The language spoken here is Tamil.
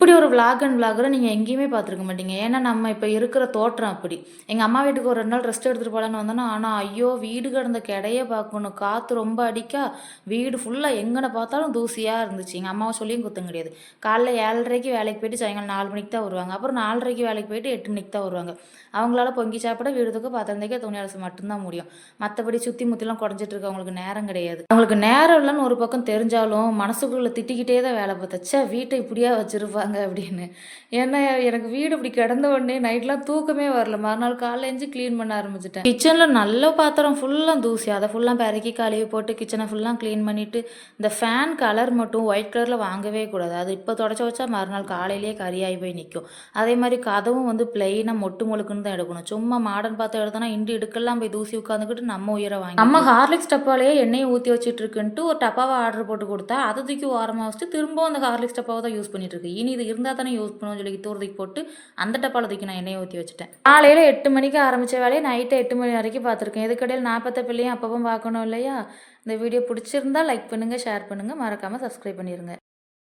இப்படி ஒரு விளாக் அண்ட் விளாகர நீங்க எங்கேயுமே பார்த்துருக்க மாட்டீங்க. ஏன்னா, நம்ம இப்ப இருக்கிற தோற்றம் அப்படி. எங்க அம்மா வீட்டுக்கு ஒரு 2 நாள் ரெஸ்ட் எடுத்துட்டு போலான்னு வந்தோன்னா, ஆனா ஐயோ! வீடு கிடந்த கெடைய பார்க்கணும். காத்து ரொம்ப அடிக்கா, வீடு ஃபுல்லா எங்கன பார்த்தாலும் தூசியா இருந்துச்சு. எங்க அம்மாவ சொல்லியும் குத்தம் கிடையாது. காலைல 7:30க்கு வேலைக்கு போயிட்டு சாயங்காலம் 4 மணிக்கு தான் வருவாங்க. அப்புறம் 4:30க்கு வேலைக்கு போயிட்டு 8 மணிக்கு தான் வருவாங்க. அவங்களால பொங்கி சாப்பிட, வீடு தூக்க, பாத்திரம் தேய்க்க, துணி அலச மட்டும் தான் முடியும். மத்தபடி சுத்தி முத்திலாம் குடஞ்சிட்டு இருக்க அவங்களுக்கு நேரம் கிடையாது. அவங்களுக்கு நேரம் இல்லன்னு ஒரு பக்கம் தெரிஞ்சாலும், மனசுக்குள்ள திட்டிக்கிட்டே தான் வேலை பார்த்தேன். ச்சே! வீட்ட இப்படியா வச்சிருப்பாங்க அப்படின்னு. ஏன்னா, எனக்கு வீடு இப்படி கிடந்த உடனே நைட்லாம் தூக்கமே வரல. மறுநாள் காலைல எந்திச்சு கிளீன் பண்ண ஆரம்பிச்சுட்டேன். கிச்சன்ல நல்ல பாத்திரம் ஃபுல்லா தூசி. அத ஃபுல்லா பெரக்கி கழுவி போட்டு கிச்சன ஃபுல்லா கிளீன் பண்ணிட்டு, இந்த ஃபேன் கலர் மட்டும் ஒயிட் கலர்ல வாங்கவே கூடாது. அது இப்ப தொடச்சு வச்சா மறுநாள் காலையிலேயே கரியாயி போய் நிக்கும். அதே மாரி கதவும் வந்து பிளெயினா மொட்டு மொழுக்குன்னு தான் எடுக்கணும். சும்மா மாடர்ன் பார்த்து எடுத்தோம்னா இண்டு இடுக்கெல்லாம் போய் தூசி உட்காந்துக்கிட்டு நம்ம உயிர வாங்கி நம்ம ஹார்லிக்ஸ் டப்பாலயே எண்ணெய ஊத்தி வச்சுட்டு இருக்குன்ட்டு ஒரு டப்பாவ ஆர்டர் போட்டு குடுத்தா, அத தூக்கி ஓரமா வச்சுட்டு திரும்பவும் அந்த ஹார்லிக்ஸ் டப்பாவ தான் யூஸ் பண்ணிட்டு இருக்கு. இனி இது இருந்தா தானே யூஸ் பண்ணுவோம்னு சொல்லி தூக்கி போட்டு அந்த டப்பால தூக்கி நான் எண்ணெய ஊத்தி வச்சுட்டேன். காலையில 8 மணிக்கு ஆரம்பிச்ச வேலைய நைட்டு 8 மணி வரைக்கும் பார்த்துருக்கேன். இதுக்கிடையில நான் பெத்த பிள்ளையும் அப்பவும் பார்க்கணும் இல்லையா? இந்த வீடியோ பிடிச்சிருந்தா லைக் பண்ணுங்க, ஷேர் பண்ணுங்க, மறக்காம சப்ஸ்கிரைப் பண்ணிருங்க.